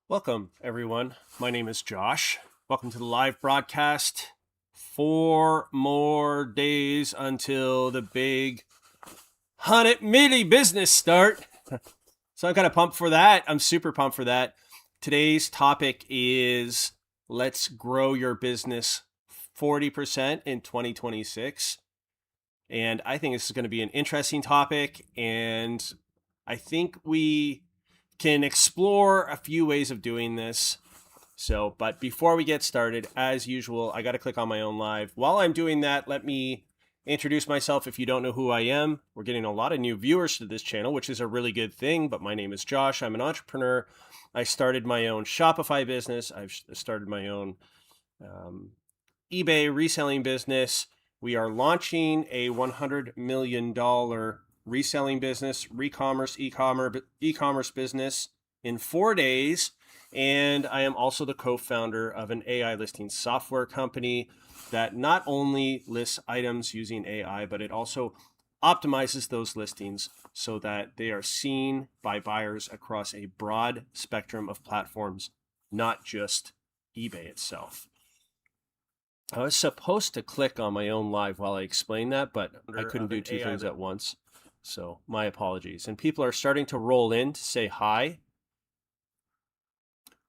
Welcome, everyone. My name is Josh. Welcome to the live broadcast. 4 more days until the big 100 milli business start. So I'm kind of pumped for that. I'm super pumped for that. Today's topic is let's grow your business 40% in 2026. And I think this is going to be an interesting topic. And I think we can explore a few ways of doing this. But before we get started, as usual, I got to click on my own live. While I'm doing that, let me introduce myself if you don't know who I am. We're getting a lot of new viewers to this channel, which is a really good thing, but my name is Josh. I'm an entrepreneur. I started my own Shopify business. I've started my own eBay reselling business. We are launching a $100 million reselling business, e-commerce business in 4 days. And I am also the co-founder of an AI listing software company that not only lists items using AI, but it also optimizes those listings so that they are seen by buyers across a broad spectrum of platforms, not just eBay itself. I was supposed to click on my own live while I explained that, but I couldn't do two things at once. So my apologies. And people are starting to roll in to say hi.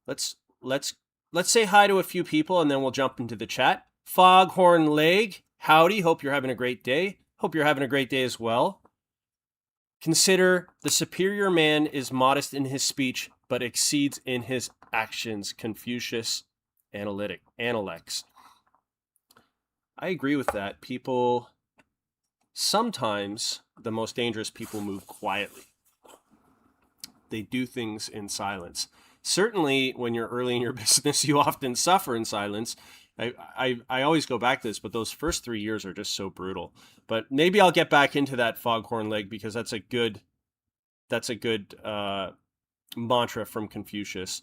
Let's say hi to a few people and then we'll jump into the chat. Foghorn Leg, howdy. Hope you're having a great day. Hope you're having a great day as well. Consider the superior man is modest in his speech, but exceeds in his actions. Confucius Analects. I agree with that. Sometimes the most dangerous people move quietly. They do things in silence. Certainly, when you're early in your business, you often suffer in silence. I always go back to this, but those first 3 years are just so brutal. But maybe I'll get back into that Foghorn Leg because that's a good mantra from Confucius.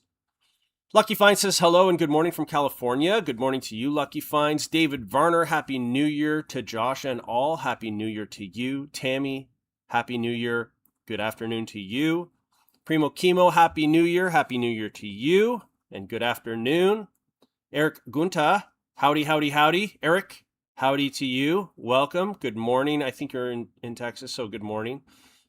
Lucky Finds says hello and good morning from California. Good morning to you, Lucky Finds. David Varner, Happy New Year to Josh and all. Happy New Year to you. Tammy, Happy New Year. Good afternoon to you. Primo Chemo, Happy New Year. Happy New Year to you. And good afternoon. Eric Gunta, howdy, howdy, howdy. Eric, howdy to you. Welcome. Good morning. I think you're in Texas, so good morning.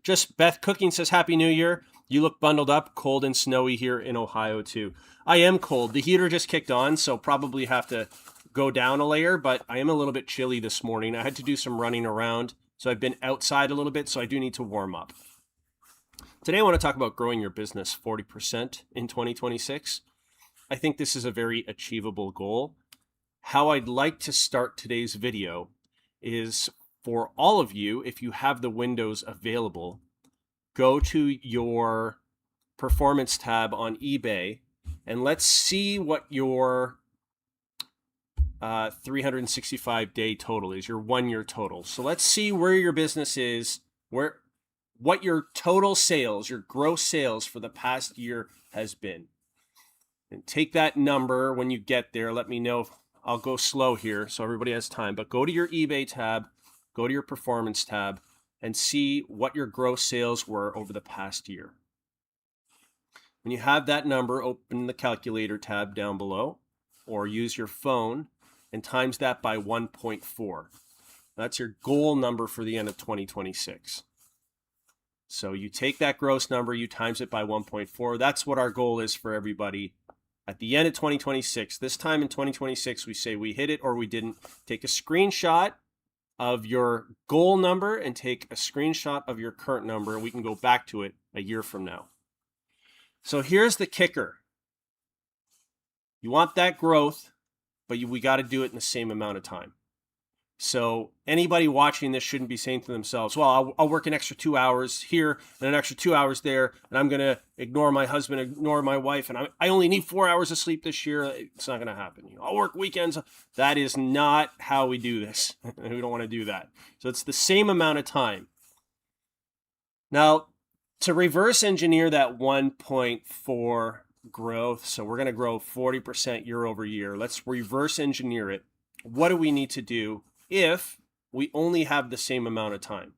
Just Beth Cooking says Happy New Year. You look bundled up, cold and snowy here in Ohio too. I am cold. The heater just kicked on, so probably have to go down a layer, but I am a little bit chilly this morning. I had to do some running around, so I've been outside a little bit, so I do need to warm up. Today I want to talk about growing your business 40% in 2026. I think this is a very achievable goal. How I'd like to start today's video is for all of you, if you have the windows available, go to your performance tab on eBay and let's see what your 365-day total is, your 1 year total. So let's see where your business is, what your total sales, your gross sales for the past year has been. And take that number when you get there. Let me know. I'll go slow here so everybody has time. But go to your eBay tab, go to your performance tab, and see what your gross sales were over the past year. When you have that number, open the calculator tab down below, or use your phone and times that by 1.4. That's your goal number for the end of 2026. So you take that gross number, you times it by 1.4. That's what our goal is for everybody. At the end of 2026, this time in 2026, we say we hit it or we didn't. Take a screenshot of your goal number and take a screenshot of your current number, and we can go back to it a year from now. So here's the kicker. You want that growth, but we got to do it in the same amount of time. So anybody watching this shouldn't be saying to themselves, well, I'll work an extra 2 hours here and an extra 2 hours there, and I'm going to ignore my husband, ignore my wife, and I only need 4 hours of sleep this year. It's not going to happen. I'll work weekends. That is not how we do this. We don't want to do that. So it's the same amount of time. Now, to reverse engineer that 1.4 growth, so we're going to grow 40% year over year. Let's reverse engineer it. What do we need to do if we only have the same amount of time?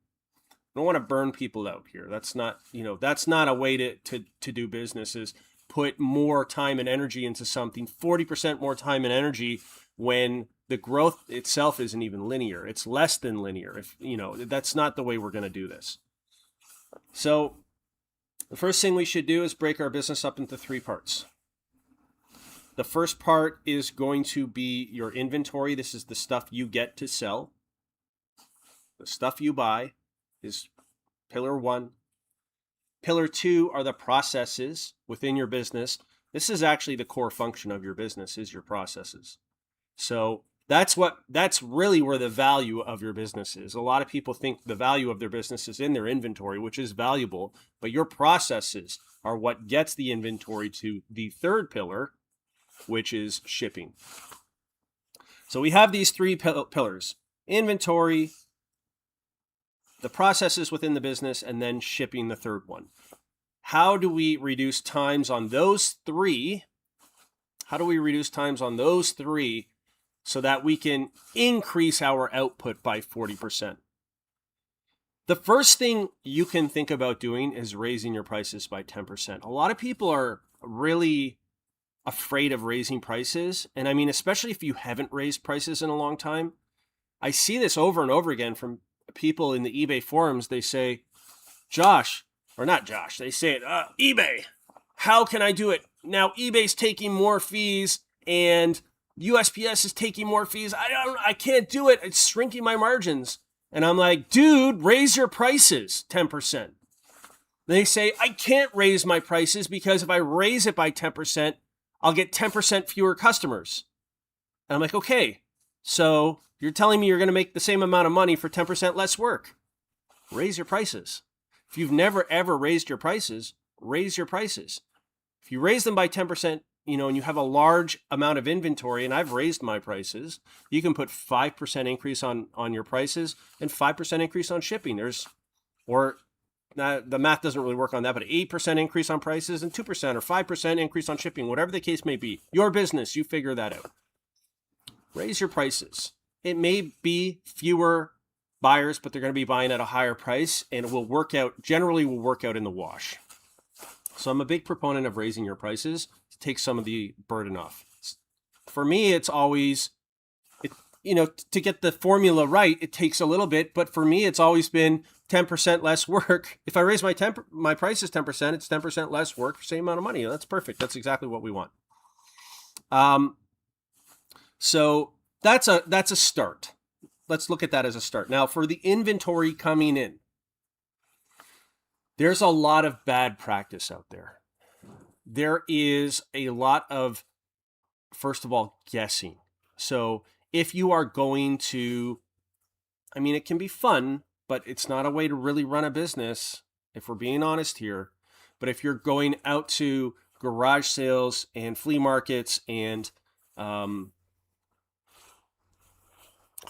I don't want to burn people out here. That's not a way to do businesses. put more time and energy into something, 40% more time and energy, when the growth itself isn't even linear. It's less than linear. If that's not the way we're going to do this. So the first thing we should do is break our business up into 3 parts. The first part is going to be your inventory. This is the stuff you get to sell. The stuff you buy is pillar 1. Pillar 2 are the processes within your business. This is actually the core function of your business, is your processes. So that's really where the value of your business is. A lot of people think the value of their business is in their inventory, which is valuable, but your processes are what gets the inventory to the third pillar, which is shipping. So we have these 3 pillars: inventory, the processes within the business, and then shipping, the third one. How do we reduce times on those 3? So that we can increase our output by 40%? The first thing you can think about doing is raising your prices by 10%. A lot of people are really afraid of raising prices. And I mean, especially if you haven't raised prices in a long time. I see this over and over again from people in the eBay forums. They say, they say it, eBay, how can I do it? Now eBay's taking more fees and USPS is taking more fees. I can't do it. It's shrinking my margins. And I'm like, dude, raise your prices 10%. They say, I can't raise my prices because if I raise it by 10%, I'll get 10% fewer customers. And I'm like, okay, so you're telling me you're going to make the same amount of money for 10% less work. Raise your prices. If you've never, ever raised your prices, raise your prices. If you raise them by 10%, and you have a large amount of inventory, and I've raised my prices, you can put 5% increase on your prices and 5% increase on shipping. The math doesn't really work on that, but 8% increase on prices and 2% or 5% increase on shipping, whatever the case may be. Your business, you figure that out. Raise your prices. It may be fewer buyers, but they're going to be buying at a higher price, and it will work out in the wash. So I'm a big proponent of raising your prices to take some of the burden off. For me, it's always, to get the formula right, it takes a little bit, but for me, it's always been 10% less work. If I raise my prices 10%, it's 10% less work for the same amount of money. That's perfect. That's exactly what we want. So that's a start. Let's look at that as a start. Now, for the inventory coming in, there's a lot of bad practice out there. There is a lot of, first of all, guessing. So if you are going to, it can be fun, but it's not a way to really run a business, if we're being honest here. But if you're going out to garage sales and flea markets and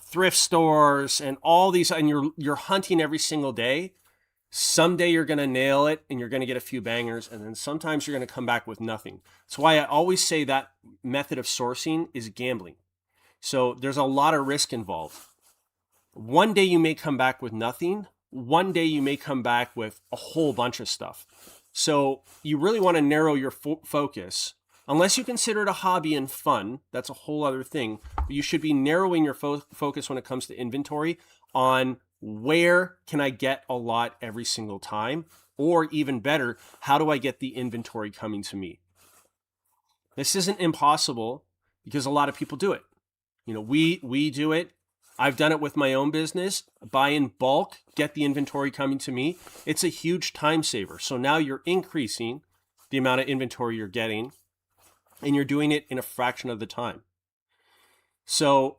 thrift stores and all these, and you're hunting every single day, someday you're going to nail it and you're going to get a few bangers, and then sometimes you're going to come back with nothing. That's why I always say that method of sourcing is gambling. So there's a lot of risk involved. One day you may come back with nothing. One day you may come back with a whole bunch of stuff. So you really want to narrow your focus. Unless you consider it a hobby and fun, that's a whole other thing. But you should be narrowing your focus when it comes to inventory on where can I get a lot every single time? Or even better, how do I get the inventory coming to me? This isn't impossible because a lot of people do it. We do it. I've done it with my own business. Buy in bulk, get the inventory coming to me. It's a huge time saver. So now you're increasing the amount of inventory you're getting, and you're doing it in a fraction of the time. So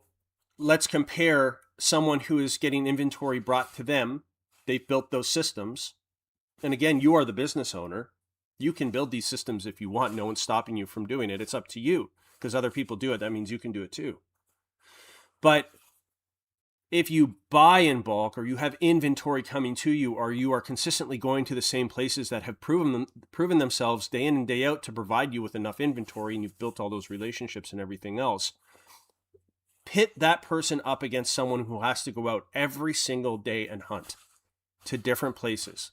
let's compare someone who is getting inventory brought to them. They've built those systems. And again, you are the business owner. You can build these systems if you want. No one's stopping you from doing it. It's up to you, because other people do it. That means you can do it too. But if you buy in bulk, or you have inventory coming to you, or you are consistently going to the same places that have proven themselves day in and day out to provide you with enough inventory, and you've built all those relationships and everything else, pit that person up against someone who has to go out every single day and hunt to different places.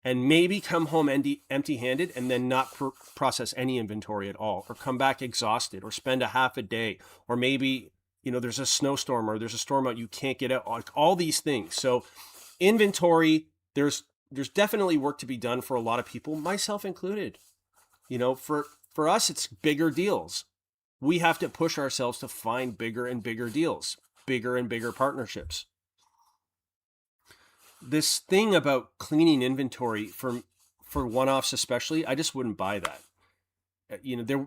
and maybe come home empty-handed and then not process any inventory at all, or come back exhausted, or spend a half a day, or maybe, there's a snowstorm or there's a storm out, you can't get out, like all these things. So inventory, there's definitely work to be done for a lot of people, myself included. For us, it's bigger deals. We have to push ourselves to find bigger and bigger deals, bigger and bigger partnerships. This thing about cleaning inventory for one-offs especially, I just wouldn't buy that.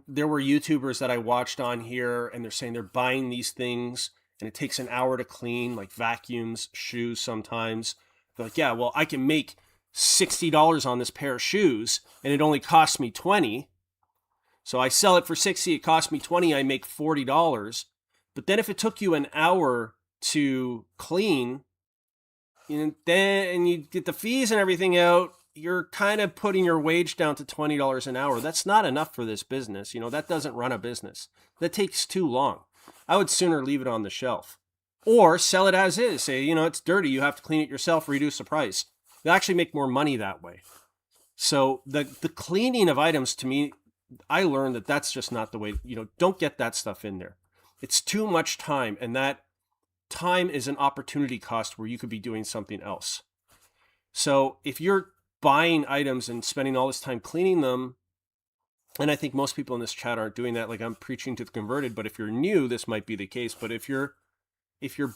There were YouTubers that I watched on here, and they're saying they're buying these things and it takes an hour to clean, like vacuums, shoes sometimes. They're like, yeah, well, I can make $60 on this pair of shoes and it only costs me $20. So I sell it for $60, it costs me $20, I make $40. But then if it took you an hour to clean, and you get the fees and everything out, you're kind of putting your wage down to $20 an hour. That's not enough for this business. That doesn't run a business. That takes too long. I would sooner leave it on the shelf or sell it as is. Say, it's dirty, you have to clean it yourself, reduce the price. You actually make more money that way. So the cleaning of items, to me, I learned that that's just not the way. Don't get that stuff in there. It's too much time, and that time is an opportunity cost where you could be doing something else. So if you're buying items and spending all this time cleaning them, and I think most people in this chat aren't doing that, like I'm preaching to the converted, but if you're new, this might be the case. But if you're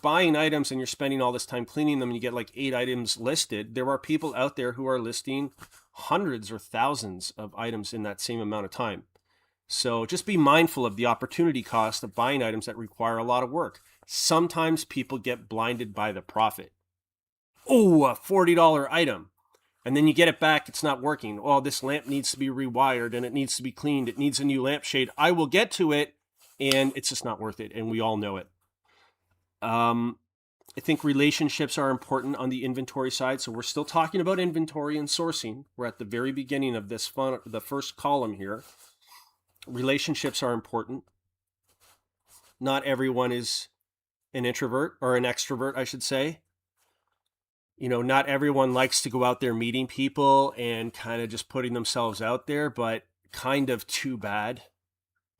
buying items and you're spending all this time cleaning them and you get like 8 items listed, there are people out there who are listing hundreds or thousands of items in that same amount of time. So just be mindful of the opportunity cost of buying items that require a lot of work. Sometimes people get blinded by the profit. Oh, a $40 item. And then you get it back, it's not working. Oh, this lamp needs to be rewired and it needs to be cleaned. It needs a new lampshade. I will get to it, and it's just not worth it. And we all know it. I think relationships are important on the inventory side. So we're still talking about inventory and sourcing. We're at the very beginning of this the first column here. Relationships are important. Not everyone is an introvert, or an extrovert, I should say. Not everyone likes to go out there meeting people and kind of just putting themselves out there, but kind of too bad.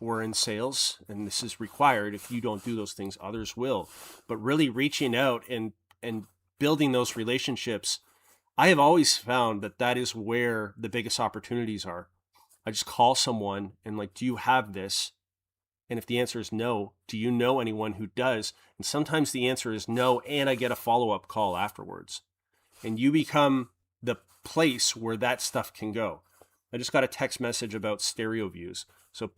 We're in sales, and this is required. If you don't do those things, others will. But really reaching out and building those relationships, I have always found that is where the biggest opportunities are. I just call someone and like, do you have this? And if the answer is no, do you know anyone who does? And sometimes the answer is no, and I get a follow-up call afterwards. And you become the place where that stuff can go. I just got a text message about stereo views. So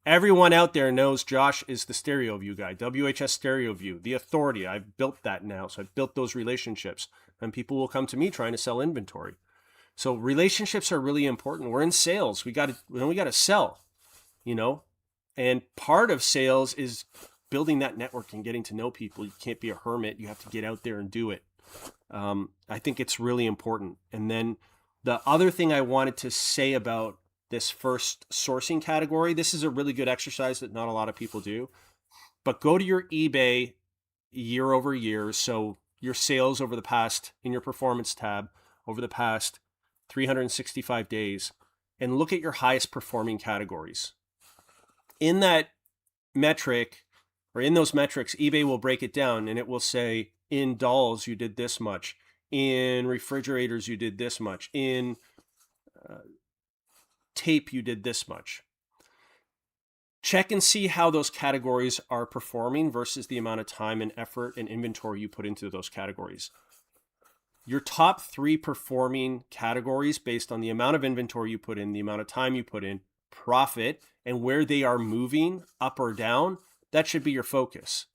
everyone out there knows Josh is the stereo view guy, WHS Stereo View, the authority. I've built that now. So I've built those relationships, and people will come to me trying to sell inventory. So relationships are really important. We're in sales. We got to sell, and part of sales is building that network and getting to know people. You can't be a hermit. You have to get out there and do it. I think it's really important. And then the other thing I wanted to say about this first sourcing category, this is a really good exercise that not a lot of people do, but go to your eBay year over year. So your sales over the past, in your performance tab, over the past 365 days, and look at your highest performing categories. In that metric, or in those metrics, eBay will break it down and it will say, in dolls, you did this much. In refrigerators, you did this much. In tape, you did this much. Check and see how those categories are performing versus the amount of time and effort and inventory you put into those categories. Your top 3 performing categories based on the amount of inventory you put in, the amount of time you put in, profit, and where they are moving up or down, that should be your focus.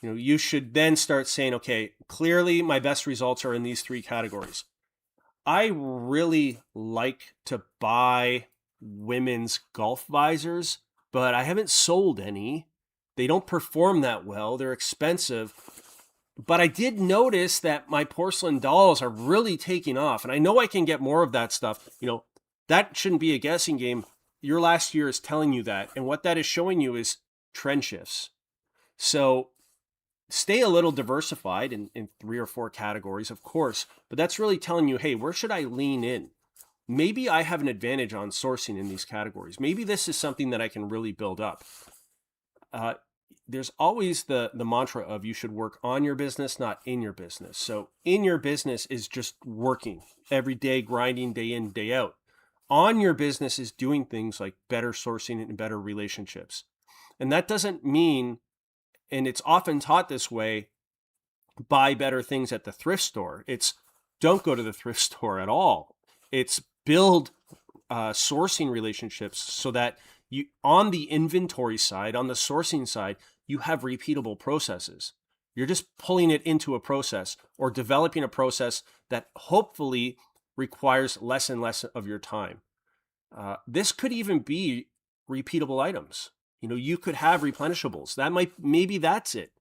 You should then start saying, okay, clearly my best results are in these 3 categories. I really like to buy women's golf visors, but I haven't sold any. They don't perform that well. They're expensive. But I did notice that my porcelain dolls are really taking off, and I know I can get more of that stuff. That shouldn't be a guessing game. Your last year is telling you that, and what that is showing you is trend shifts. So stay a little diversified in 3 or 4 categories, of course, but that's really telling you, hey, where should I lean in? Maybe I have an advantage on sourcing in these categories. Maybe this is something that I can really build up. There's always the mantra of you should work on your business, not in your business. So in your business is just working every day, grinding day in, day out. On your business is doing things like better sourcing and better relationships. And that doesn't mean, and it's often taught this way, buy better things at the thrift store. It's don't go to the thrift store at all. It's build sourcing relationships so that you, on the inventory side, on the sourcing side, you have repeatable processes. You're just pulling it into a process or developing a process that hopefully requires less and less of your time. This could even be repeatable items. You could have replenishables. Maybe that's it.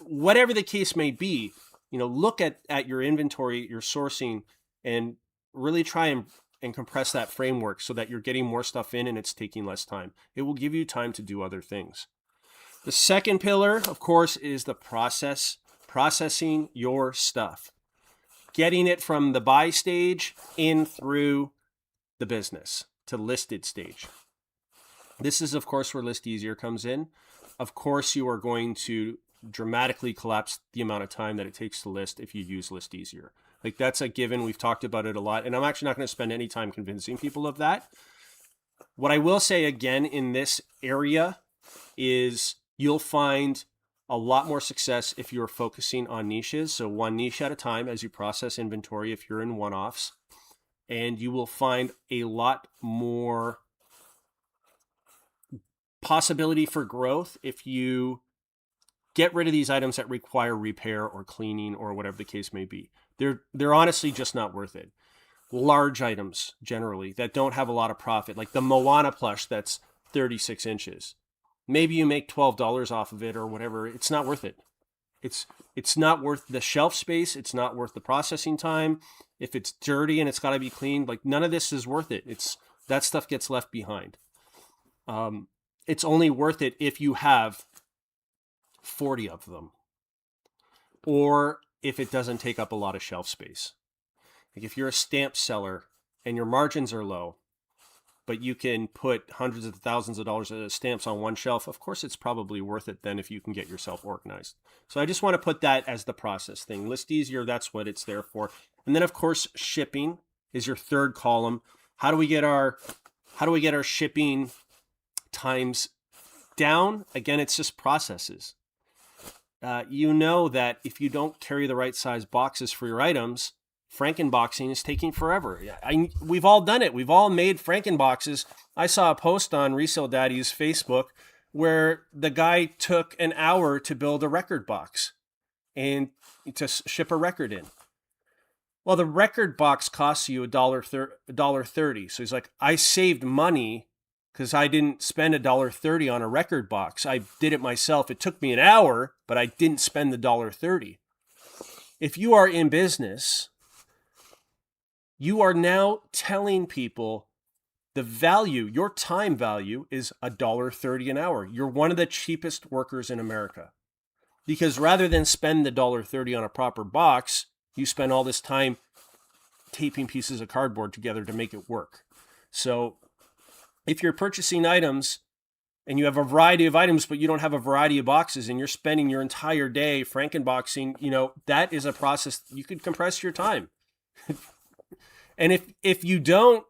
Whatever the case may be, look at your inventory, your sourcing, and really try and compress that framework so that you're getting more stuff in and it's taking less time. It will give you time to do other things. The second pillar, of course, is the processing your stuff, getting it from the buy stage in through the business to listed stage. This is, of course, where List Easier comes in. Of course, you are going to dramatically collapse the amount of time that it takes to list if you use List Easier. Like, that's a given. We've talked about it a lot, and I'm actually not going to spend any time convincing people of that. What I will say again in this area is you'll find a lot more success if you're focusing on niches. So one niche at a time as you process inventory if you're in one-offs. And you will find a lot more possibility for growth if you get rid of these items that require repair or cleaning or whatever the case may be. They're honestly just not worth it. Large items generally that don't have a lot of profit, like the Moana plush that's 36 inches. Maybe you make $12 off of it or whatever. It's not worth it. It's not worth the shelf space. It's not worth the processing time. If it's dirty and it's got to be cleaned, like none of this is worth it. That stuff gets left behind. It's only worth it if you have 40 of them, or if it doesn't take up a lot of shelf space. Like if you're a stamp seller and your margins are low, but you can put hundreds of thousands of dollars of stamps on one shelf, of course it's probably worth it then if you can get yourself organized. So I just want to put that as the process thing. List Easier, that's what it's there for. And then of course, shipping is your third column. How do we get our shipping times down? Again, it's just processes. You know that if you don't carry the right size boxes for your items, Frankenboxing is taking forever. We've all done it. We've all made Frankenboxes. I saw a post on Resale Daddy's Facebook where the guy took an hour to build a record box and to ship a record in. Well, the record box costs you $1.30. So he's like, I saved money because I didn't spend $1.30 on a record box. I did it myself. It took me an hour, but I didn't spend the $1.30. If you are in business, you are now telling people the value, your time value is $1.30 an hour. You're one of the cheapest workers in America. Because rather than spend the $1.30 on a proper box, you spend all this time taping pieces of cardboard together to make it work. So if you're purchasing items and you have a variety of items, but you don't have a variety of boxes and you're spending your entire day Frankenboxing, that is a process. You could compress your time. And if you don't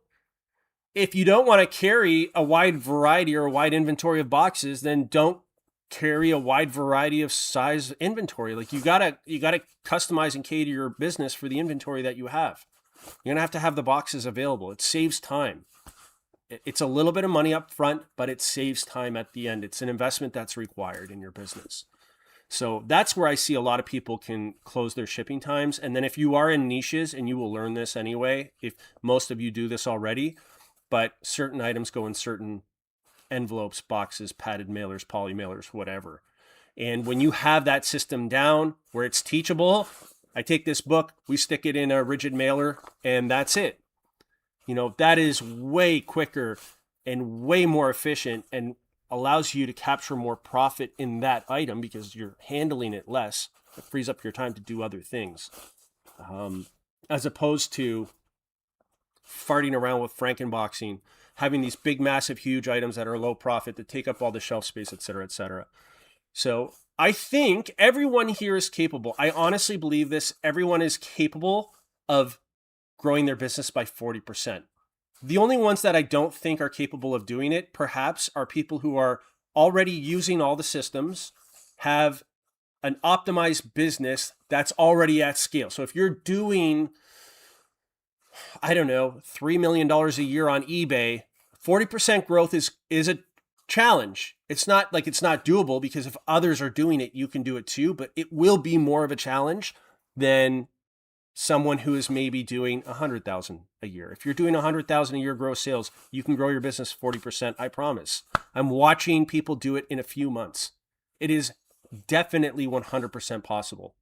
want to carry a wide variety or a wide inventory of boxes, then don't carry a wide variety of size inventory. Like you gotta customize and cater your business for the inventory that you have. You're gonna have the boxes available. It saves time. It's a little bit of money up front, but it saves time at the end. It's an investment that's required in your business. So that's where I see a lot of people can close their shipping times. And then if you are in niches, and you will learn this anyway, if most of you do this already, but certain items go in certain envelopes, boxes, padded mailers, poly mailers, whatever. And when you have that system down where it's teachable, I take this book, we stick it in a rigid mailer, and that's it. That is way quicker and way more efficient and allows you to capture more profit in that item because you're handling it less. It frees up your time to do other things, as opposed to farting around with Frankenboxing, having these big, massive, huge items that are low profit that take up all the shelf space, et cetera, et cetera. So I think everyone here is capable. I honestly believe this. Everyone is capable of growing their business by 40%. The only ones that I don't think are capable of doing it, perhaps, are people who are already using all the systems, have an optimized business that's already at scale. So if you're doing, I don't know, $3 million a year on eBay, 40% growth is a challenge. It's not like it's not doable, because if others are doing it, you can do it too, but it will be more of a challenge than someone who is maybe doing 100,000 a year. If you're doing 100,000 a year gross sales, you can grow your business 40%. I promise. I'm watching people do it in a few months. It is definitely 100% possible.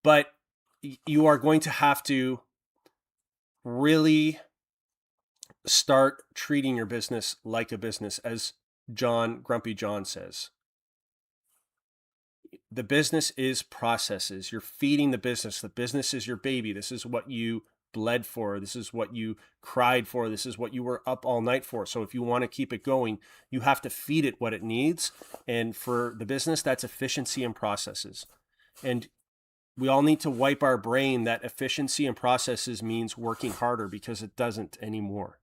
But you are going to have to really start treating your business like a business, as Grumpy John says. The business is processes. You're feeding the business. The business is your baby. This is what you bled for. This is what you cried for. This is what you were up all night for. So if you want to keep it going, you have to feed it what it needs. And for the business, that's efficiency and processes. And we all need to wipe our brain that efficiency and processes means working harder, because it doesn't anymore.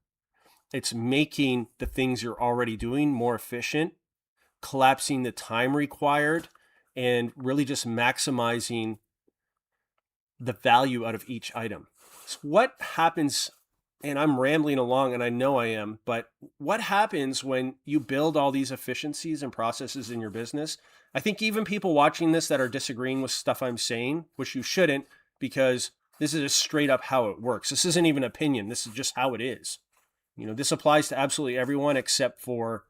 It's making the things you're already doing more efficient, collapsing the time required, and really just maximizing the value out of each item. So what happens, and I'm rambling along and I know I am, but what happens when you build all these efficiencies and processes in your business? I think even people watching this that are disagreeing with stuff I'm saying, which you shouldn't, because this is just straight up how it works. This isn't even opinion. This is just how it is. This applies to absolutely everyone except for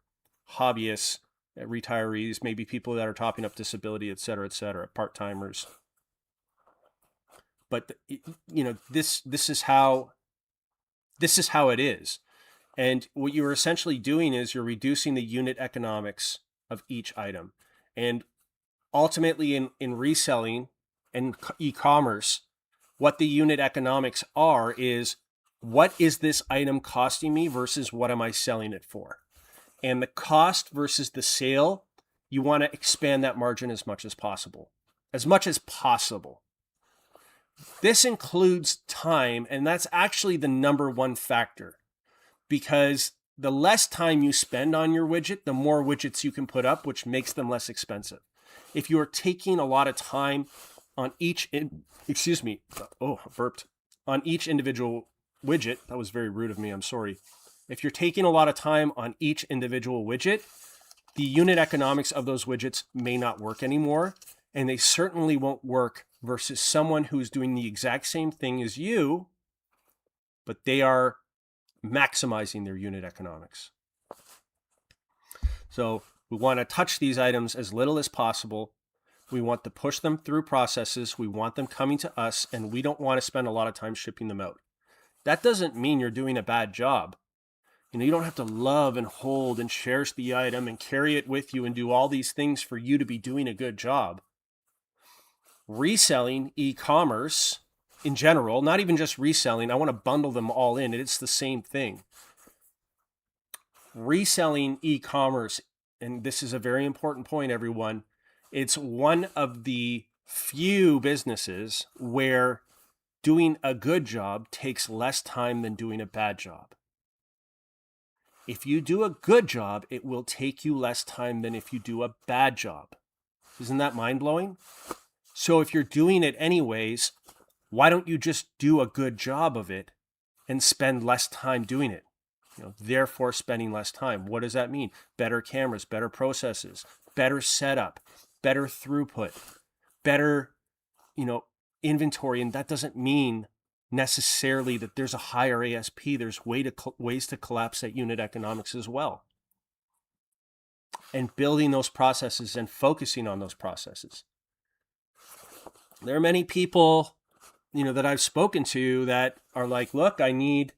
hobbyists, retirees, maybe people that are topping up disability, et cetera, part-timers. But this is how it is. And what you're essentially doing is you're reducing the unit economics of each item. And ultimately in reselling and e-commerce, what the unit economics are is, what is this item costing me versus what am I selling it for? And the cost versus the sale, you want to expand that margin as much as possible. As much as possible. This includes time, and that's actually the number one factor. Because the less time you spend on your widget, the more widgets you can put up, which makes them less expensive. If you are taking a lot of time on each, on each individual widget, that was very rude of me, I'm sorry. If you're taking a lot of time on each individual widget, the unit economics of those widgets may not work anymore, and they certainly won't work versus someone who's doing the exact same thing as you, but they are maximizing their unit economics. So we want to touch these items as little as possible. We want to push them through processes. We want them coming to us, and we don't want to spend a lot of time shipping them out. That doesn't mean you're doing a bad job. You don't have to love and hold and cherish the item and carry it with you and do all these things for you to be doing a good job. Reselling, e-commerce in general, not even just reselling, I want to bundle them all in. It's the same thing. Reselling e-commerce, and this is a very important point, everyone, it's one of the few businesses where doing a good job takes less time than doing a bad job. If you do a good job, it will take you less time than if you do a bad job. Isn't that mind-blowing? So if you're doing it anyways, why don't you just do a good job of it and spend less time doing it? Therefore spending less time. What does that mean? Better cameras, better processes, better setup, better throughput, better, inventory. And that doesn't mean necessarily that there's a higher ASP. There's ways to collapse that unit economics as well. And building those processes and focusing on those processes. There are many people, that I've spoken to that are like, look, I need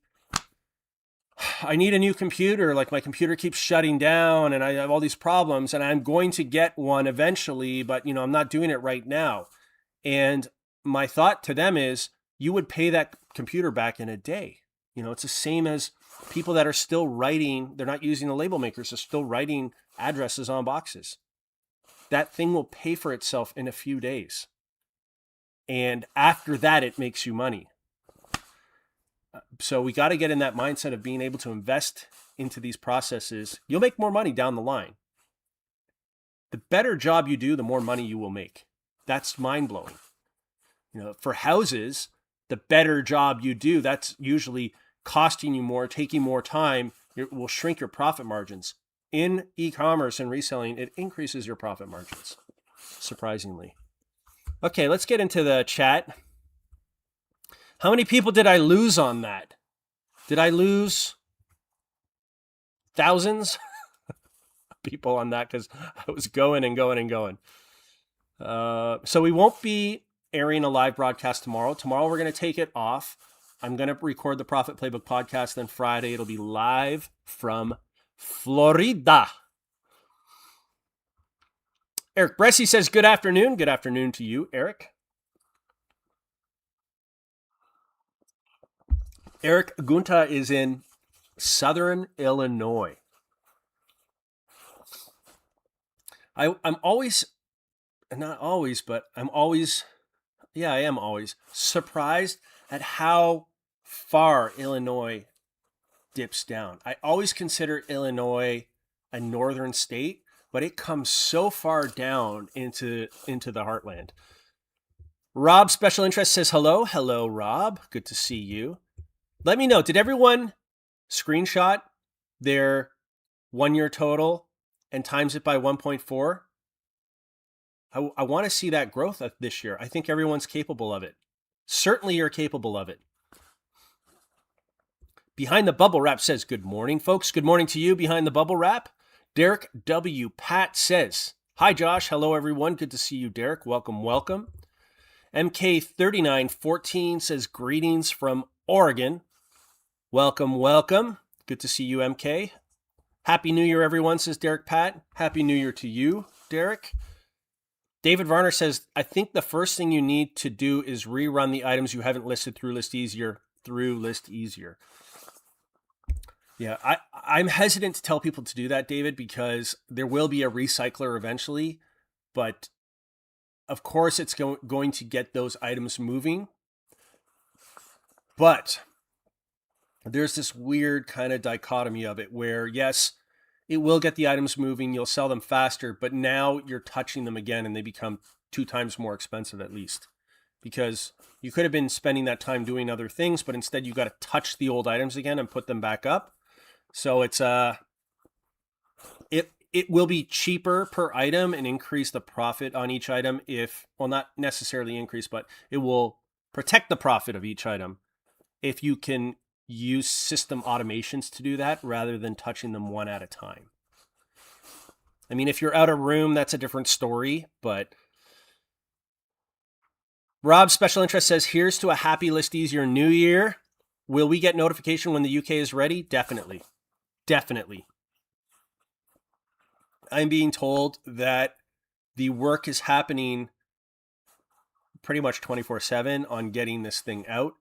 I need a new computer. Like my computer keeps shutting down and I have all these problems and I'm going to get one eventually, but I'm not doing it right now. And my thought to them is you would pay that computer back in a day. It's the same as people that are still writing. They're not using the label makers. They're still writing addresses on boxes. That thing will pay for itself in a few days. And after that, it makes you money. So we got to get in that mindset of being able to invest into these processes. You'll make more money down the line. The better job you do, the more money you will make. That's mind-blowing. For houses, the better job you do, that's usually costing you more, taking more time. It will shrink your profit margins. In e-commerce and reselling, it increases your profit margins, surprisingly. Okay, let's get into the chat. How many people did I lose on that? Did I lose thousands of people on that? Because I was going and going and going. So we won't be airing a live broadcast tomorrow. Tomorrow we're going to take it off. I'm going to record the Profit Playbook podcast. Then Friday it'll be live from Florida. Eric Bressi says, good afternoon. Good afternoon to you, Eric. Eric Gunta is in Southern Illinois. I'm always, not always, but I'm always, I am always surprised at how far Illinois dips down. I always consider Illinois a northern state, but it comes so far down into the heartland. Rob Special Interest says hello. Hello, Rob. Good to see you. Let me know, did everyone screenshot their 1 year total and times it by 1.4? I want to see that growth this year. I think everyone's capable of it. Certainly you're capable of it. Behind the Bubble Wrap says, good morning, folks. Good morning to you, Behind the Bubble Wrap. Derek W. Pat says, hi, Josh. Hello, everyone. Good to see you, Derek. Welcome, welcome. MK3914 says, greetings from Oregon. Welcome, welcome. Good to see you, MK. Happy New Year, everyone, says Derek Pat. Happy New Year to you, Derek. David Varner says, I think the first thing you need to do is rerun the items you haven't listed through List Easier. Yeah, I'm hesitant to tell people to do that, David, because there will be a recycler eventually. But of course, it's going to get those items moving. But there's this weird kind of dichotomy of it where, yes, it will get the items moving. You'll sell them faster, but now you're touching them again and they become 2 times more expensive at least, because you could have been spending that time doing other things, but instead you got to touch the old items again and put them back up. So it's it will be cheaper per item and increase the profit on each item not necessarily increase, but it will protect the profit of each item if you can use system automations to do that rather than touching them one at a time. I mean, if you're out of room, that's a different story, but Rob Special Interest says, here's to a happy List Easier New Year. Will we get notification when the UK is ready? Definitely. Definitely. I'm being told that the work is happening pretty much 24/7 on getting this thing out.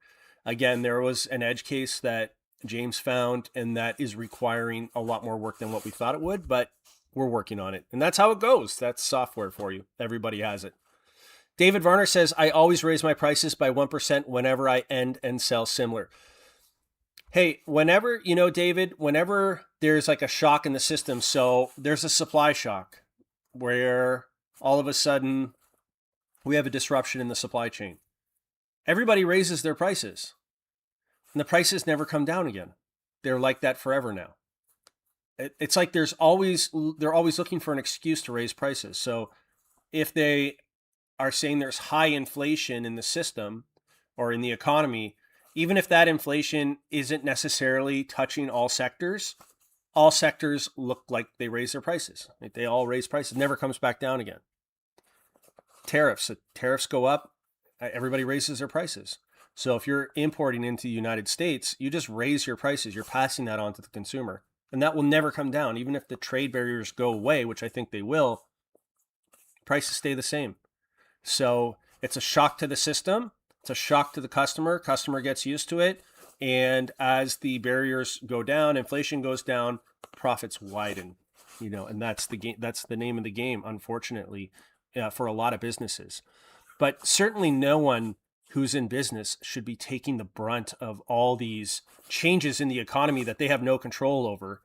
Again, there was an edge case that James found, and that is requiring a lot more work than what we thought it would, but we're working on it. And that's how it goes. That's software for you. Everybody has it. David Varner says, I always raise my prices by 1% whenever I end and sell similar. Hey, whenever, David, whenever there's like a shock in the system, so there's a supply shock where all of a sudden we have a disruption in the supply chain. Everybody raises their prices and the prices never come down again. They're like that forever now. It's like they're always looking for an excuse to raise prices. So if they are saying there's high inflation in the system or in the economy, even if that inflation isn't necessarily touching all sectors look like they raise their prices. They all raise prices, never comes back down again. Tariffs go up, everybody raises their prices. So if you're importing into the United States, you just raise your prices. You're passing that on to the consumer. And that will never come down. Even if the trade barriers go away, which I think they will, prices stay the same. So it's a shock to the system. It's a shock to the customer. Customer gets used to it. And as the barriers go down, inflation goes down, profits widen, and that's the game. That's the name of the game, unfortunately, for a lot of businesses. But certainly no one who's in business should be taking the brunt of all these changes in the economy that they have no control over.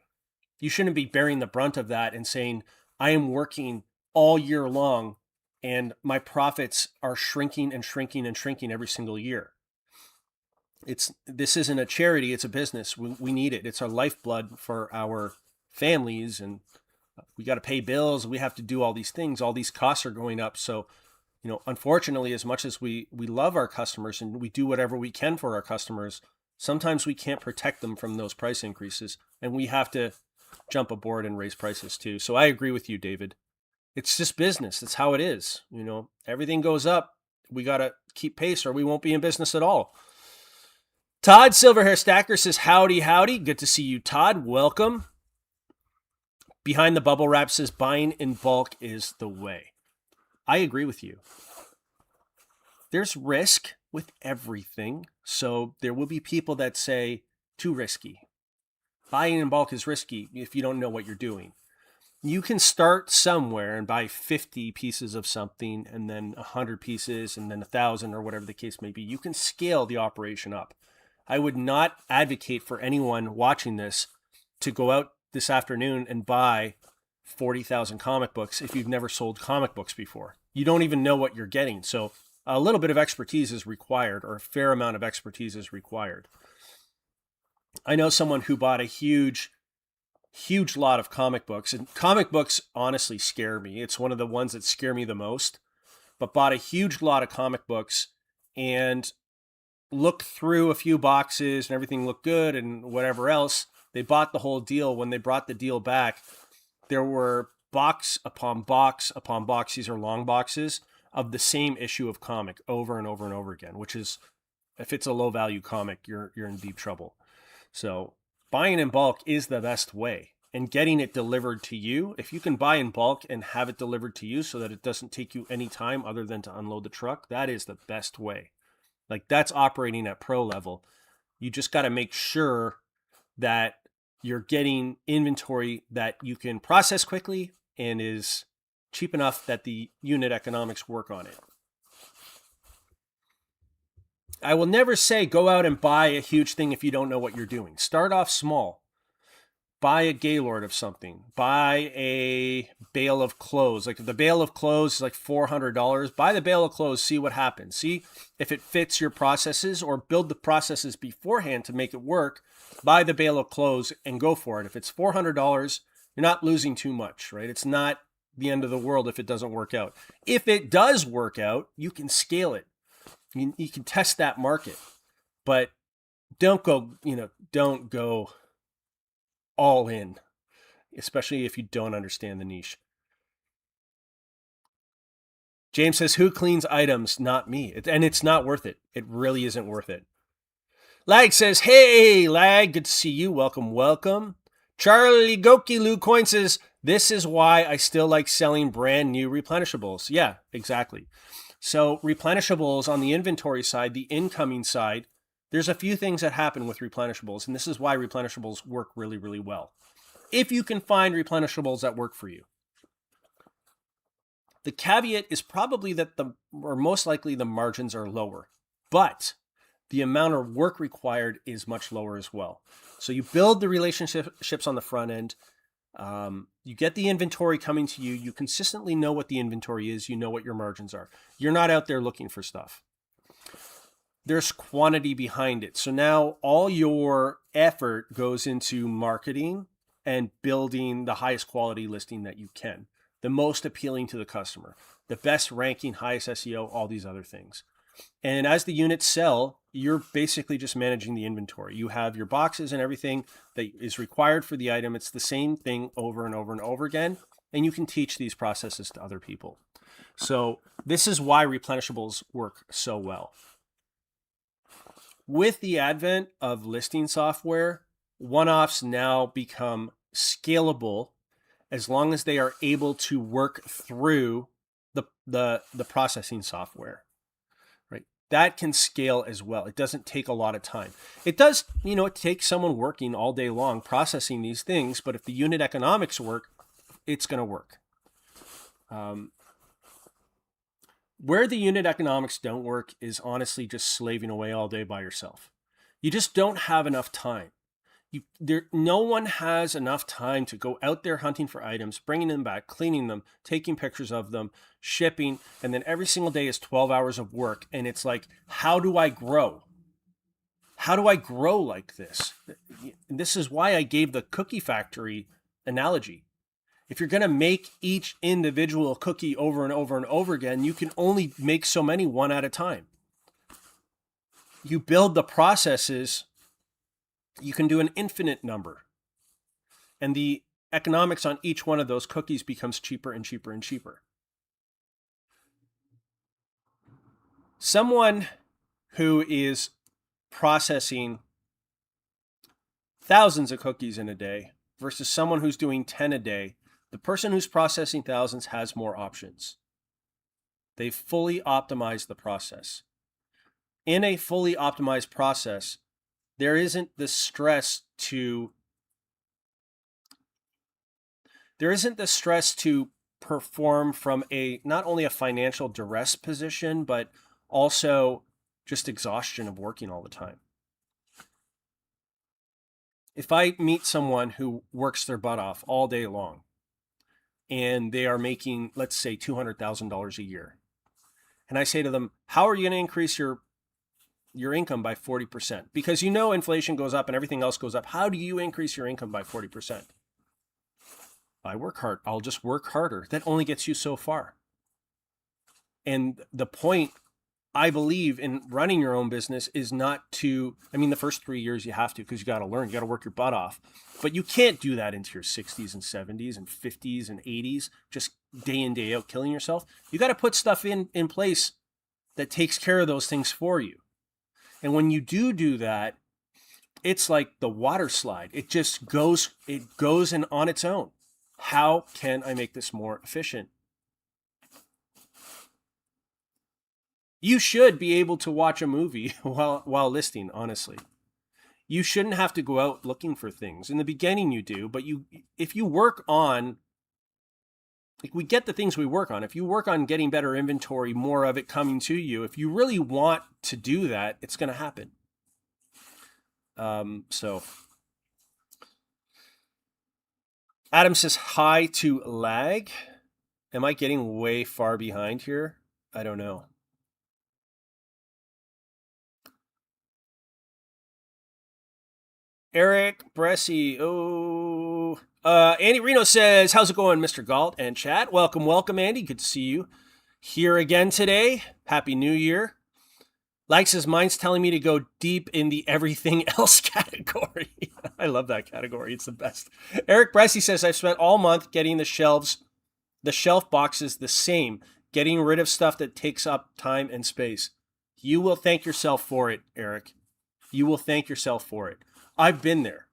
You shouldn't be bearing the brunt of that and saying, I am working all year long and my profits are shrinking and shrinking and shrinking every single year. This isn't a charity, it's a business. We need it. It's our lifeblood for our families, and we got to pay bills. We have to do all these things. All these costs are going up. So, unfortunately, as much as we love our customers and we do whatever we can for our customers, sometimes we can't protect them from those price increases, and we have to jump aboard and raise prices too. So I agree with you, David. It's just business. That's how it is. Everything goes up. We got to keep pace or we won't be in business at all. Todd Silverhair Stacker says, howdy, howdy. Good to see you, Todd. Welcome. Behind the Bubble Wrap says, buying in bulk is the way. I agree with you. There's risk with everything. So there will be people that say, too risky. Buying in bulk is risky if you don't know what you're doing. You can start somewhere and buy 50 pieces of something and then 100 pieces and then 1,000 or whatever the case may be. You can scale the operation up. I would not advocate for anyone watching this to go out this afternoon and buy 40,000 comic books if you've never sold comic books before. You don't even know what you're getting. So a little bit of expertise is required, or a fair amount of expertise is required. I know someone who bought a huge lot of comic books, and comic books honestly scare me. It's one of the ones that scare me the most, but bought a huge lot of comic books and looked through a few boxes and everything looked good and whatever else. They bought the whole deal. When they brought the deal back, there were box upon box upon box. These are long boxes of the same issue of comic over and over and over again, which is, if it's a low value comic, you're in deep trouble. So buying in bulk is the best way, and getting it delivered to you. If you can buy in bulk and have it delivered to you so that it doesn't take you any time other than to unload the truck, that is the best way. Like, that's operating at pro level. You just got to make sure that you're getting inventory that you can process quickly and is cheap enough that the unit economics work on it. I will never say go out and buy a huge thing if you don't know what you're doing. Start off small. Buy a Gaylord of something. Buy a bale of clothes. Like, if the bale of clothes is like $400, buy the bale of clothes, see what happens. See if it fits your processes, or build the processes beforehand to make it work. Buy the bale of clothes and go for it. If it's $400, you're not losing too much, right? It's not the end of the world if it doesn't work out. If it does work out, you can scale it. You can test that market, but don't go all in, especially if you don't understand the niche. James says, who cleans items? Not me. And it's not worth it. It really isn't worth it. Lag says, hey, Lag, good to see you. Welcome. Charlie Goki Lou Coin says, this is why I still like selling brand new replenishables. Yeah, exactly. So replenishables on the inventory side, the incoming side, there's a few things that happen with replenishables, and this is why replenishables work really, really well. If you can find replenishables that work for you. The caveat is probably that most likely the margins are lower, but the amount of work required is much lower as well. So you build the relationships on the front end. You get the inventory coming to you. You consistently know what the inventory is. You know what your margins are. You're not out there looking for stuff. There's quantity behind it. So now all your effort goes into marketing and building the highest quality listing that you can, the most appealing to the customer, the best ranking, highest SEO, all these other things. And as the units sell, you're basically just managing the inventory. You have your boxes and everything that is required for the item. It's the same thing over and over and over again. And you can teach these processes to other people. So this is why replenishables work so well. With the advent of listing software, one-offs now become scalable as long as they are able to work through the processing software, right? That can scale as well. It doesn't take a lot of time. It does, it takes someone working all day long processing these things, but if the unit economics work, it's going to work. Where the unit economics don't work is honestly just slaving away all day by yourself. You just don't have enough time. No one has enough time to go out there hunting for items, bringing them back, cleaning them, taking pictures of them, shipping, and then every single day is 12 hours of work. And it's like, how do I grow? How do I grow like this? And this is why I gave the cookie factory analogy. If you're going to make each individual cookie over and over and over again, you can only make so many one at a time. You build the processes, you can do an infinite number. And the economics on each one of those cookies becomes cheaper and cheaper and cheaper. Someone who is processing thousands of cookies in a day versus someone who's doing 10 a day, the person who's processing thousands has more options. They fully optimize the process. In a fully optimized process, there isn't the stress to perform from not only a financial duress position, but also just exhaustion of working all the time. If I meet someone who works their butt off all day long and they are making, let's say, $200,000 a year, and I say to them, how are you going to increase your income by 40%? Because inflation goes up and everything else goes up. How do you increase your income by 40%? I work hard. I'll just work harder. That only gets you so far. And the point, I believe, in running your own business is not the first 3 years you have to, because you got to learn, you got to work your butt off. But you can't do that into your 60s and 70s and 50s and 80s, just day in, day out, killing yourself. You got to put stuff in place that takes care of those things for you. And when you do that, it's like the water slide. It just goes in on its own. How can I make this more efficient? You should be able to watch a movie while listing, honestly. You shouldn't have to go out looking for things. In the beginning you do, but if you work on, we get the things we work on. If you work on getting better inventory, more of it coming to you, if you really want to do that, it's going to happen. So Adam says hi to lag. Am I getting way far behind here? I don't know. Eric Bressy. Andy Reno says, how's it going, Mr. Galt and chat? Welcome, Andy. Good to see you here again today. Happy New Year. Like says, mine's telling me to go deep in the everything else category. I love that category. It's the best. Eric Bressy says, I've spent all month getting the shelf boxes the same, getting rid of stuff that takes up time and space. You will thank yourself for it, Eric. You will thank yourself for it. I've been there.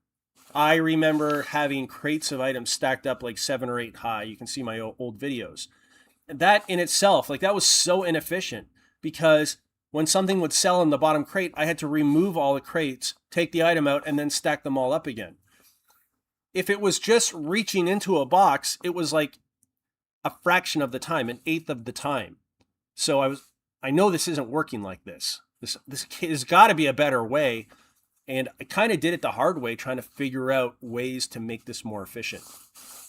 I remember having crates of items stacked up like 7 or 8 high. You can see my old videos. That in itself, that was so inefficient, because when something would sell in the bottom crate, I had to remove all the crates, take the item out, and then stack them all up again. If it was just reaching into a box, it was like a fraction of the time, an eighth of the time. So I know this isn't working like this. This has got to be a better way. And I kind of did it the hard way, trying to figure out ways to make this more efficient.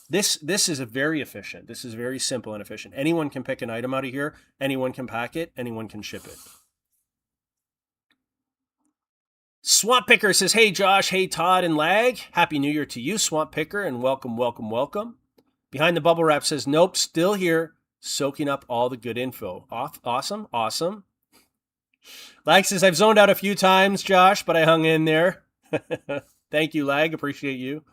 This is very efficient. This is very simple and efficient. Anyone can pick an item out of here. Anyone can pack it. Anyone can ship it. Swamp Picker says, hey, Josh. Hey, Todd and Lag. Happy New Year to you, Swamp Picker, and welcome. Behind the Bubble Wrap says, nope, still here, soaking up all the good info. Awesome. Lag says, I've zoned out a few times, Josh, but I hung in there. Thank you, Lag. Appreciate you.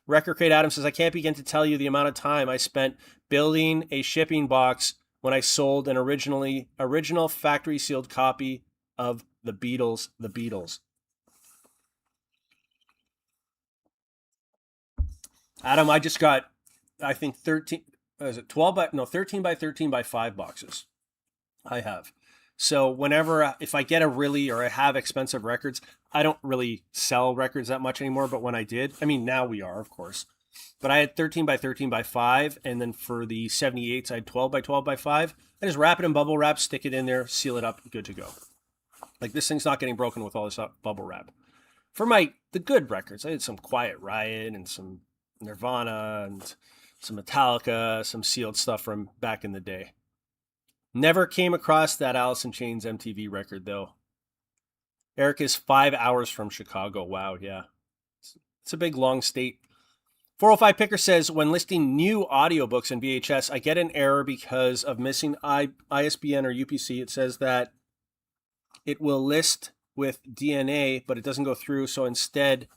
Record Crate Adam says, I can't begin to tell you the amount of time I spent building a shipping box when I sold an original factory sealed copy of The Beatles. The Beatles. Adam, I just got, I think 13, is it 12 by, no, 13 by 13 by 5 boxes. I have. So whenever, if I get a really, or I have expensive records, I don't really sell records that much anymore. But when I did, I mean, now we are, of course. But I had 13 by 13 by 5. And then for the 78s, I had 12 by 12 by 5. I just wrap it in bubble wrap, stick it in there, seal it up, good to go. Like this thing's not getting broken with all this bubble wrap. For the good records, I had some Quiet Riot and some Nirvana and some Metallica, some sealed stuff from back in the day. Never came across that Alice in Chains MTV record though. Eric is 5 hours from Chicago. Wow, yeah. It's a big long state. 405 Picker says, when listing new audiobooks in VHS, I get an error because of missing ISBN or UPC. It says that it will list with DNA, but it doesn't go through. So instead,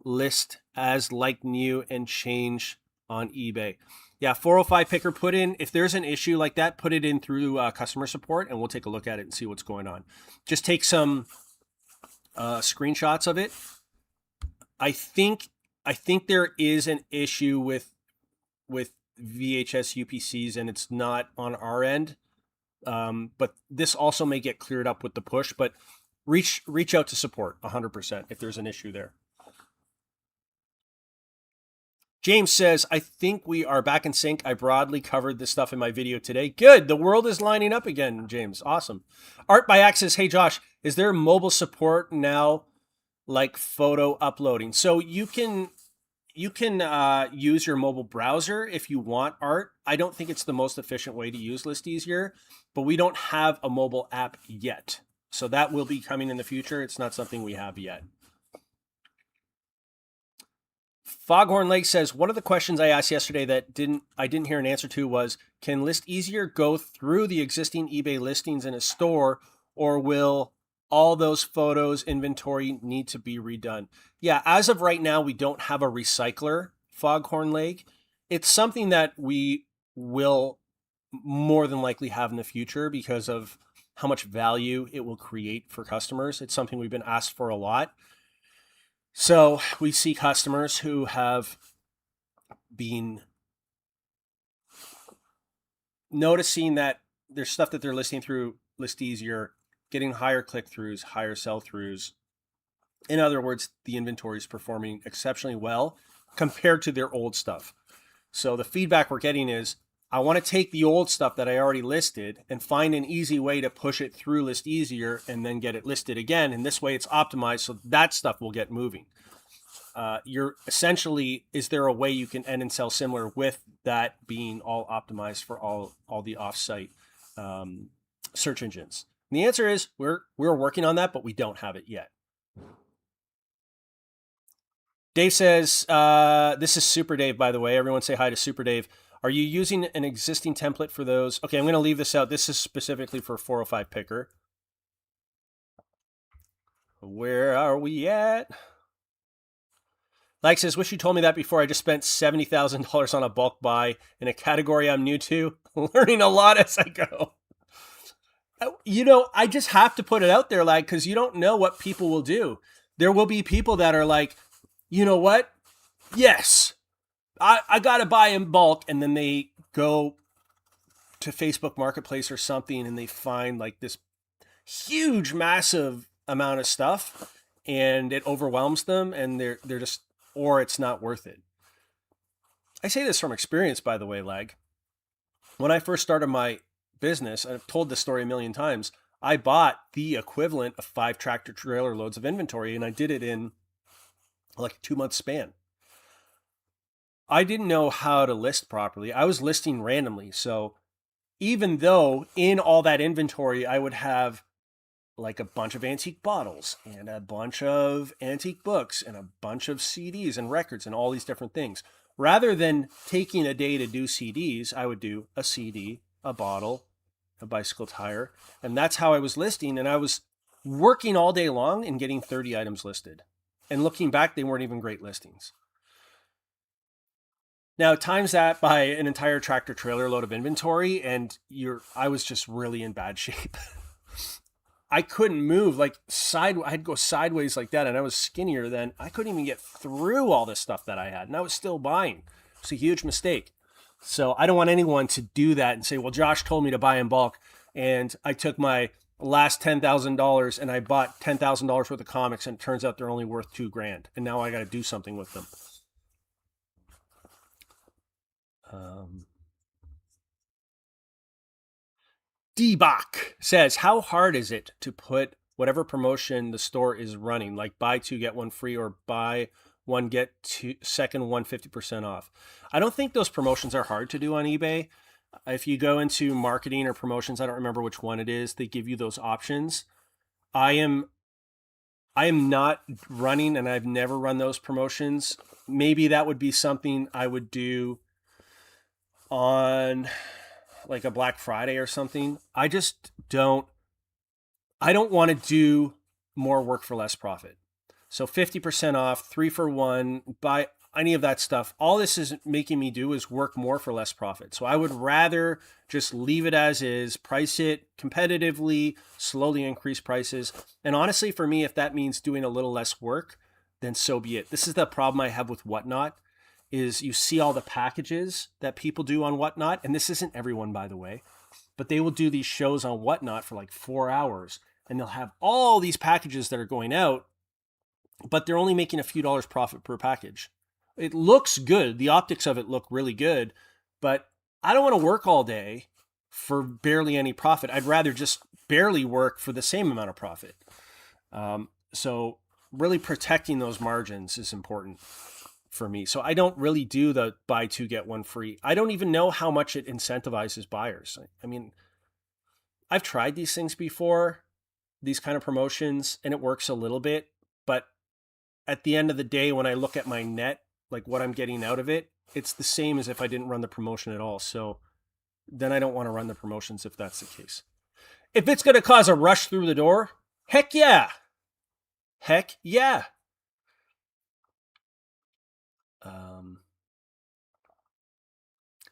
list as like new and change on eBay. Yeah, 405 Picker, put in, if there's an issue like that, put it in through customer support and we'll take a look at it and see what's going on. Just take some screenshots of it. I think there is an issue with VHS UPCs and it's not on our end. But this also may get cleared up with the push, but reach out to support 100% if there's an issue there. James says, I think we are back in sync. I broadly covered this stuff in my video today. Good. The world is lining up again, James. Awesome. Art by Axe says, hey, Josh, is there mobile support now, like photo uploading? So you can use your mobile browser if you want, Art. I don't think it's the most efficient way to use List Easier, but we don't have a mobile app yet. So that will be coming in the future. It's not something we have yet. Foghorn Lake says, one of the questions I asked yesterday that I didn't hear an answer to was, can List Easier go through the existing eBay listings in a store, or will all those photos inventory need to be redone? Yeah, as of right now, we don't have a recycler, Foghorn Lake. It's something that we will more than likely have in the future because of how much value it will create for customers. It's something we've been asked for a lot. So we see customers who have been noticing that there's stuff that they're listing through List Easier, getting higher click-throughs, higher sell-throughs. In other words, the inventory is performing exceptionally well compared to their old stuff. So the feedback we're getting is, I want to take the old stuff that I already listed and find an easy way to push it through List Easier and then get it listed again. And this way it's optimized so that stuff will get moving. You're essentially, is there a way you can end and sell similar with that being all optimized for all the offsite search engines? And the answer is we're working on that, but we don't have it yet. Dave says, this is Super Dave, by the way. Everyone say hi to Super Dave. Are you using an existing template for those? Okay, I'm going to leave this out. This is specifically for 405 Picker. Where are we at? Like says, wish you told me that before. I just spent $70,000 on a bulk buy in a category I'm new to. Learning a lot as I go. You know, I just have to put it out there, like, because you don't know what people will do. There will be people that are like, you know what? Yes, I got to buy in bulk. And then they go to Facebook Marketplace or something and they find like this huge, massive amount of stuff and it overwhelms them and they're just, or it's not worth it. I say this from experience, by the way, Lag. When I first started my business, I've told this story a million times, I bought the equivalent of 5 tractor trailer loads of inventory and I did it in like a 2-month span. I didn't know how to list properly. I was listing randomly. So even though in all that inventory, I would have like a bunch of antique bottles and a bunch of antique books and a bunch of CDs and records and all these different things. Rather than taking a day to do CDs, I would do a CD, a bottle, a bicycle tire. And that's how I was listing. And I was working all day long and getting 30 items listed. And looking back, they weren't even great listings. Now, times that by an entire tractor trailer load of inventory, and I was just really in bad shape. I couldn't move like I'd go sideways like that, and I was skinnier then. I couldn't even get through all this stuff that I had, and I was still buying. It's a huge mistake. So I don't want anyone to do that and say, well, Josh told me to buy in bulk, and I took my last $10,000 and I bought $10,000 worth of comics, and it turns out they're only worth $2,000, and now I got to do something with them. D-Bach says, how hard is it to put whatever promotion the store is running, like buy two, get one free, or buy one, get two, second one 50% off? I don't think those promotions are hard to do on eBay. If you go into marketing or promotions, I don't remember which one it is, they give you those options. I am not running, and I've never run those promotions. Maybe that would be something I would do on like a Black Friday or something. I don't want to do more work for less profit. So 50% off, 3 for 1, buy any of that stuff. All this is making me do is work more for less profit. So I would rather just leave it as is, price it competitively, slowly increase prices. And honestly, for me, if that means doing a little less work, then so be it. This is the problem I have with Whatnot, is you see all the packages that people do on Whatnot, and this isn't everyone, by the way, but they will do these shows on Whatnot for like 4 hours, and they'll have all these packages that are going out, but they're only making a few dollars profit per package. It looks good. The optics of it look really good, but I don't want to work all day for barely any profit. I'd rather just barely work for the same amount of profit. So really protecting those margins is important for me. So I don't really do the buy two, get one free. I don't even know how much it incentivizes buyers. I mean, I've tried these things before, these kind of promotions, and it works a little bit, but at the end of the day, when I look at my net, like what I'm getting out of it, it's the same as if I didn't run the promotion at all. So then I don't want to run the promotions if that's the case. If it's going to cause a rush through the door, heck yeah. Heck yeah.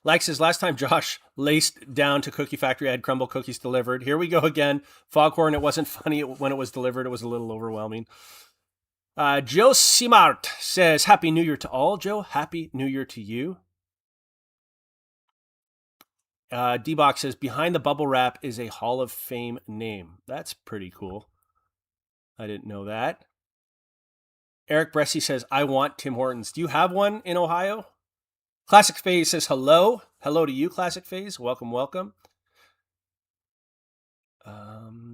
Like says, last time Josh laced down to Cookie Factory, I had crumble cookies delivered. Here we go again. Foghorn, it wasn't funny when it was delivered. It was a little overwhelming. Joe Simart says, Happy New Year to all. Joe, Happy New Year to you. D-Box says, Behind the Bubble Wrap is a Hall of Fame name. That's pretty cool. I didn't know that. Eric Bressy says, I want Tim Hortons. Do you have one in Ohio? Classic Phase says, hello. Hello to you, Classic Phase. Welcome, welcome.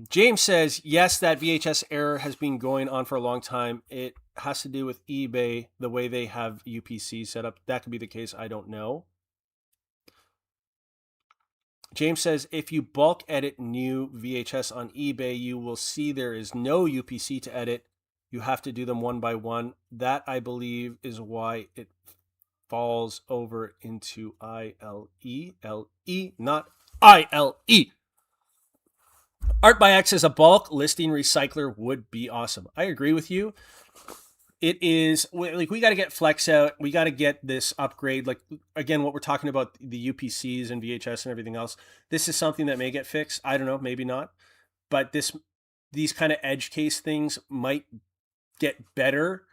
James says, yes, that VHS error has been going on for a long time. It has to do with eBay, the way they have UPC set up. That could be the case. I don't know. James says, if you bulk edit new VHS on eBay, you will see there is no UPC to edit. You have to do them one by one. That, I believe, is why it falls over into ILE, not ILE. Art by X as a bulk listing recycler would be awesome. I agree with you. It is like we got to get Flex out. We got to get this upgrade. Like again, what we're talking about, the UPCs and VHS and everything else. This is something that may get fixed. I don't know, maybe not. But these kind of edge case things might get better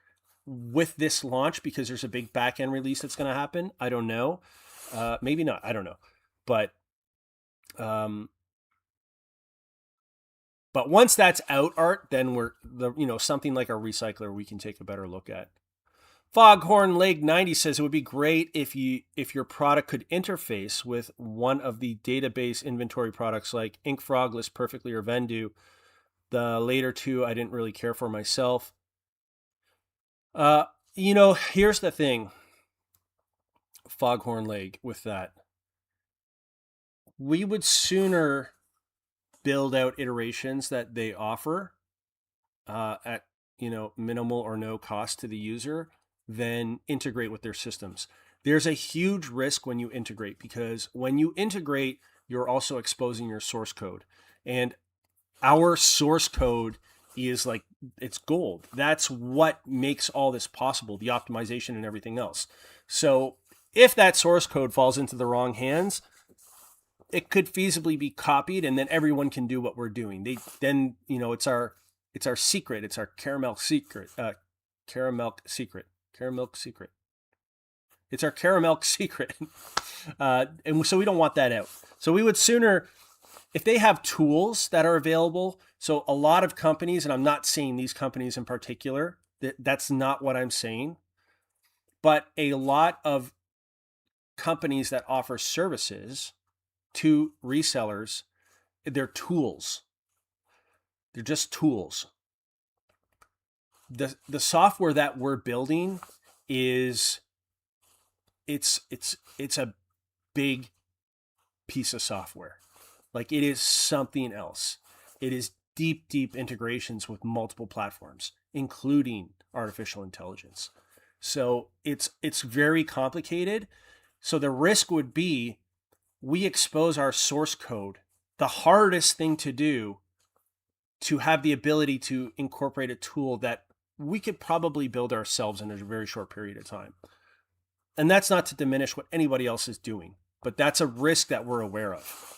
with this launch because there's a big back end release that's going to happen. I don't know. Maybe not. I don't know. But once that's out, Art, then we're something like a recycler we can take a better look at. Foghorn Leg 90 says it would be great if your product could interface with one of the database inventory products like InkFrog, List Perfectly, or Vendu. The later two I didn't really care for myself. Here's the thing, Foghorn Leg, with that. We would sooner build out iterations that they offer at minimal or no cost to the user than integrate with their systems. There's a huge risk when you integrate, because when you integrate, you're also exposing your source code. And our source code is like, it's gold. That's what makes all this possible, the optimization and everything else. So if that source code falls into the wrong hands, it could feasibly be copied, and then everyone can do what we're doing. It's our secret. It's our caramel secret. Caramel secret. Caramel secret. It's our caramel secret. And so we don't want that out. So we would sooner, if they have tools that are available. So a lot of companies, and I'm not saying these companies in particular, that's not what I'm saying, but a lot of companies that offer services to resellers, they're tools. They're just tools. The software that we're building is it's a big piece of software. Like, it is something else. It is deep integrations with multiple platforms, including artificial intelligence. So it's very complicated. So the risk would be we expose our source code, the hardest thing to do, to have the ability to incorporate a tool that we could probably build ourselves in a very short period of time. And that's not to diminish what anybody else is doing, but that's a risk that we're aware of.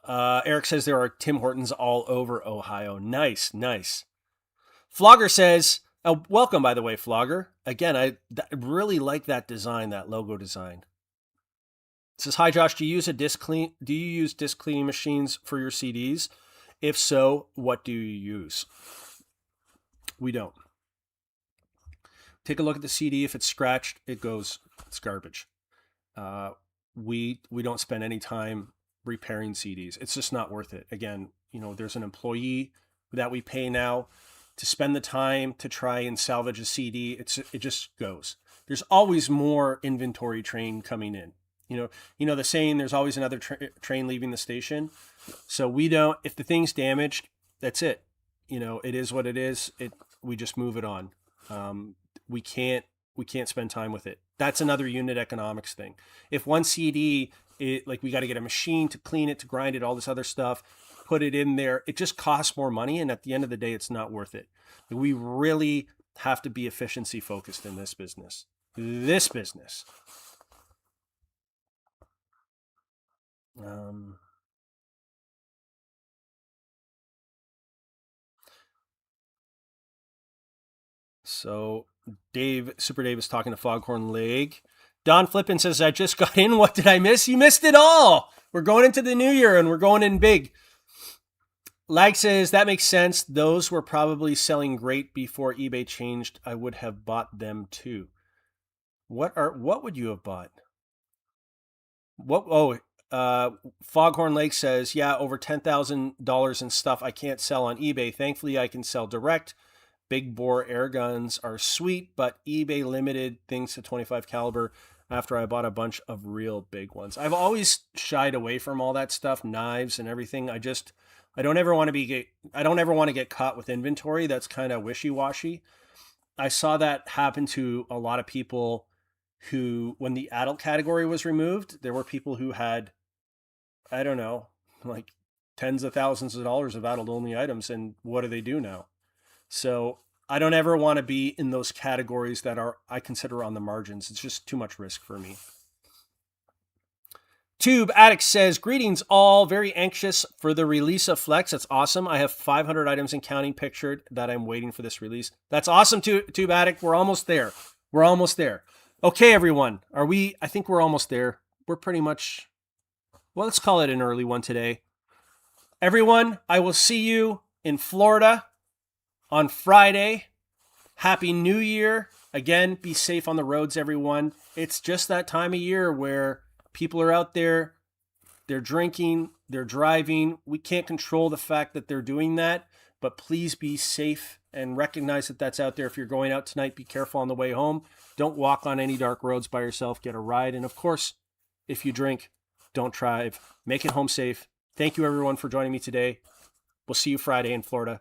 Eric says there are Tim Hortons all over Ohio. Nice. Flogger says, welcome, by the way, Flogger. Again, I really like that design, that logo design. It says, hi, Josh, do you use disk cleaning machines for your CDs? If so, what do you use? We don't. Take a look at the CD. If it's scratched, it's garbage. We don't spend any time repairing CDs. It's just not worth it. Again, there's an employee that we pay now to spend the time to try and salvage a CD. It just goes. There's always more inventory train coming in. The saying, there's always another train leaving the station. So we don't, if the thing's damaged, that's it. It is what it is. We just move it on. We can't spend time with it. That's another unit economics thing. If one CD, we got to get a machine to clean it, to grind it, all this other stuff, put it in there, it just costs more money. And at the end of the day, it's not worth it. We really have to be efficiency focused in this business. So Super Dave is talking to Foghorn Leg. Don Flippin says, I just got in. What did I miss? You missed it all. We're going into the new year and we're going in big. Lag says, that makes sense. Those were probably selling great before eBay changed. I would have bought them too. What would you have bought? Foghorn Lake says, yeah, over $10,000 in stuff I can't sell on eBay. Thankfully, I can sell direct. Big bore air guns are sweet, but eBay limited things to 25 caliber after I bought a bunch of real big ones. I've always shied away from all that stuff, knives and everything. I don't ever want to get caught with inventory that's kind of wishy-washy. I saw that happen to a lot of people who, when the adult category was removed, there were people who had, I don't know, like tens of thousands of dollars of adult-only items, and what do they do now? So I don't ever want to be in those categories that I consider on the margins. It's just too much risk for me. Tube Addict says, greetings all, very anxious for the release of Flex. That's awesome. I have 500 items and counting pictured that I'm waiting for this release. That's awesome, Tube Addict. We're almost there. Okay, everyone. I think we're almost there. We're pretty much, well, let's call it an early one today. Everyone, I will see you in Florida on Friday. Happy New Year. Again, be safe on the roads, everyone. It's just that time of year where people are out there, they're drinking, they're driving. We can't control the fact that they're doing that, but please be safe and recognize that that's out there. If you're going out tonight, be careful on the way home. Don't walk on any dark roads by yourself. Get a ride. And of course, if you drink, don't drive. Make it home safe. Thank you, everyone, for joining me today. We'll see you Friday in Florida.